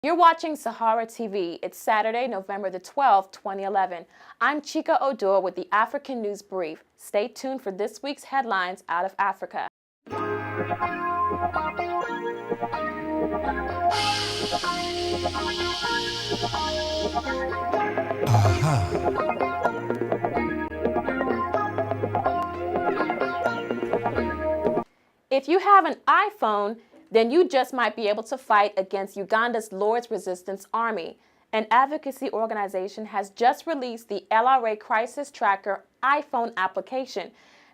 You're watching Sahara TV. It's Saturday, November the 12th, 2011. I'm Chika Oduah with the African News Brief. Stay tuned for this week's headlines out of Africa. If you have an iPhone, then you just might be able to fight against Uganda's Lord's Resistance Army. An advocacy organization has just released the LRA Crisis Tracker iPhone application.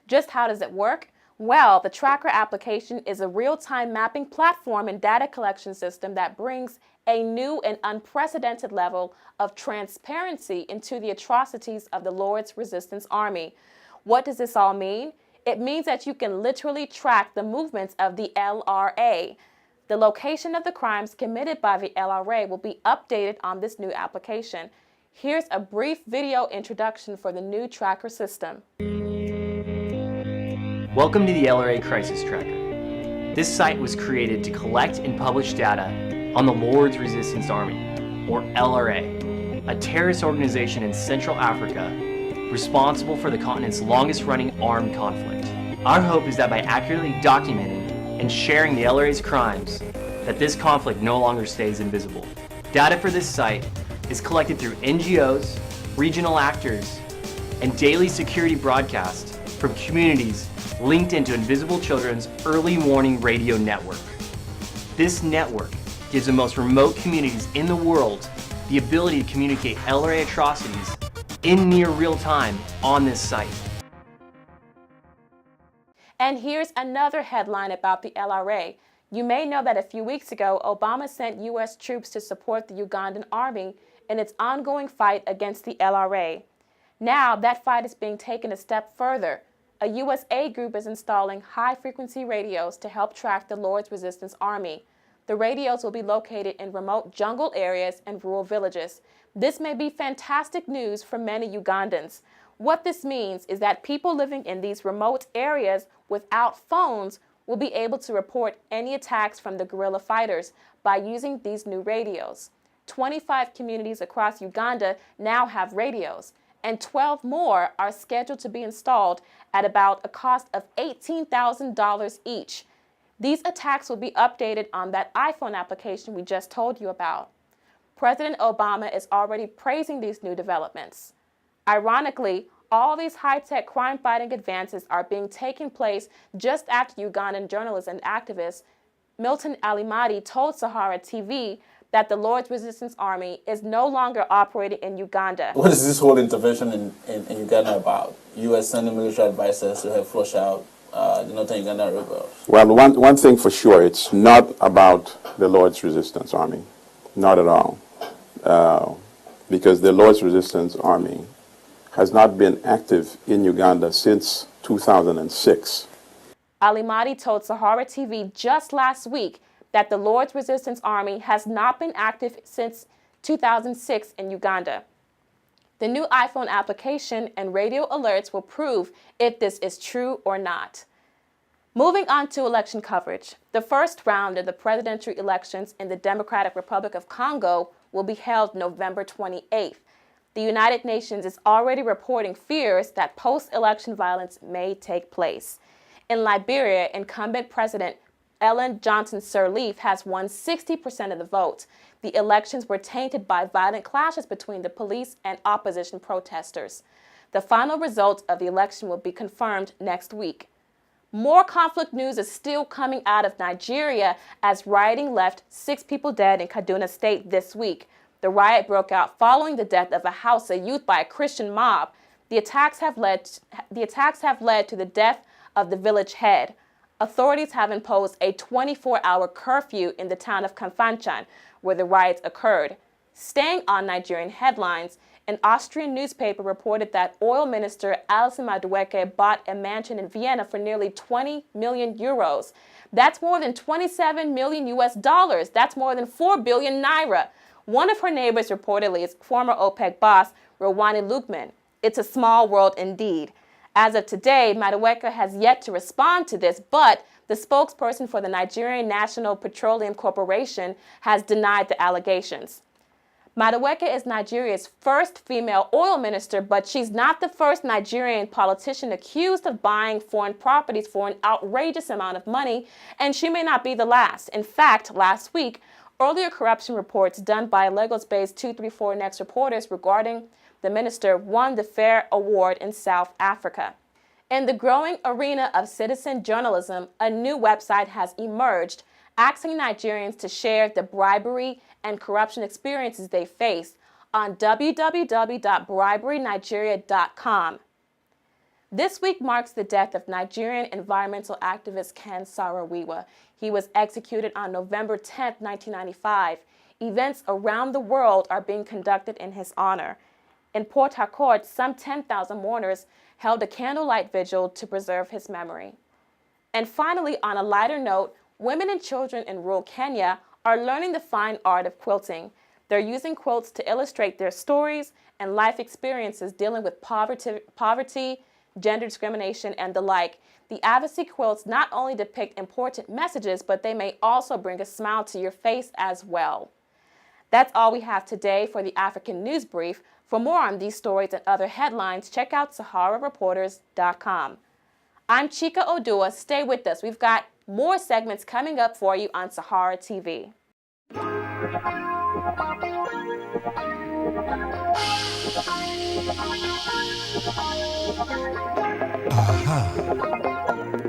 Just how does it work? Well, the Tracker application is a real-time mapping platform and data collection system that brings a new and unprecedented level of transparency into the atrocities of the Lord's Resistance Army. What does this all mean? It means that you can literally track the movements of the LRA. The location of the crimes committed by the LRA will be updated on this new application. Here's a brief video introduction for the new tracker system. Welcome to the LRA Crisis Tracker. This site was created to collect and publish data on the Lord's Resistance Army, or LRA, a terrorist organization in Central Africa responsible for the continent's longest-running armed conflict. Our hope is that by accurately documenting and sharing the LRA's crimes, that this conflict no longer stays invisible. Data for this site is collected through NGOs, regional actors, and daily security broadcasts from communities linked into Invisible Children's early warning radio network. This network gives the most remote communities in the world the ability to communicate LRA atrocities in near real time on this site. And here's another headline about the LRA. You may know that a few weeks ago, Obama sent U.S. troops to support the Ugandan army in its ongoing fight against the LRA. Now, that fight is being taken a step further. A U.S. aid group is installing high-frequency radios to help track the Lord's Resistance Army. The radios will be located in remote jungle areas and rural villages. This may be fantastic news for many Ugandans. What this means is that people living in these remote areas without phones will be able to report any attacks from the guerrilla fighters by using these new radios. 25 communities across Uganda now have radios, and 12 more are scheduled to be installed at about a cost of $18,000 each. These attacks will be updated on that iPhone application we just told you about. President Obama is already praising these new developments. Ironically, all these high-tech crime-fighting advances are being taken place just after Ugandan journalist and activist Milton Alimadi told Sahara TV that the Lord's Resistance Army is no longer operating in Uganda. What is this whole intervention in Uganda about? U.S. sending military advisors to help flush out the Northern Uganda rebels? Well, one thing for sure, it's not about the Lord's Resistance Army. Not at all. Because the Lord's Resistance Army has not been active in Uganda since 2006. Alimadi told Sahara TV just last week that the Lord's Resistance Army has not been active since 2006 in Uganda. The new iPhone application and radio alerts will prove if this is true or not. Moving on to election coverage. The first round of the presidential elections in the Democratic Republic of Congo will be held November 28th. The United Nations is already reporting fears that post-election violence may take place. In Liberia, incumbent President Ellen Johnson Sirleaf has won 60% of the vote. The elections were tainted by violent clashes between the police and opposition protesters. The final results of the election will be confirmed next week. More conflict news is still coming out of Nigeria as rioting left 6 people dead in Kaduna State this week. The riot broke out following the death of a Hausa youth by a Christian mob. The attacks have led to the death of the village head. Authorities have imposed a 24-hour curfew in the town of Kamfanchan, where the riots occurred. Staying on Nigerian headlines, an Austrian newspaper reported that oil minister Alison Madueke bought a mansion in Vienna for nearly 20 million euros. That's more than 27 million US dollars. That's more than 4 billion naira. One of her neighbors reportedly is former OPEC boss Rwani Lukman. It's a small world indeed. As of today, Madueke has yet to respond to this, but The spokesperson for the Nigerian National Petroleum Corporation has denied the allegations. Madueke is Nigeria's first female oil minister, but she's not the first Nigerian politician accused of buying foreign properties for an outrageous amount of money, and she may not be the last. In fact, last week, earlier corruption reports done by Lagos-based 234 Next reporters regarding the minister won the FAIR Award in South Africa. In the growing arena of citizen journalism, a new website has emerged asking Nigerians to share the bribery and corruption experiences they face on www.briberynigeria.com. This week marks the death of Nigerian environmental activist Ken Saro-Wiwa. He was executed on November 10, 1995. Events around the world are being conducted in his honor. In Port Harcourt, some 10,000 mourners held a candlelight vigil to preserve his memory. And finally, on a lighter note, women and children in rural Kenya are learning the fine art of quilting. They're using quilts to illustrate their stories and life experiences dealing with poverty, gender discrimination, and the like. The advocacy quilts not only depict important messages, but they may also bring a smile to your face as well. That's all we have today for the African News Brief. For more on these stories and other headlines, check out SaharaReporters.com. I'm Chika Oduah. Stay with us. We've got more segments coming up for you on Sahara TV. Aha.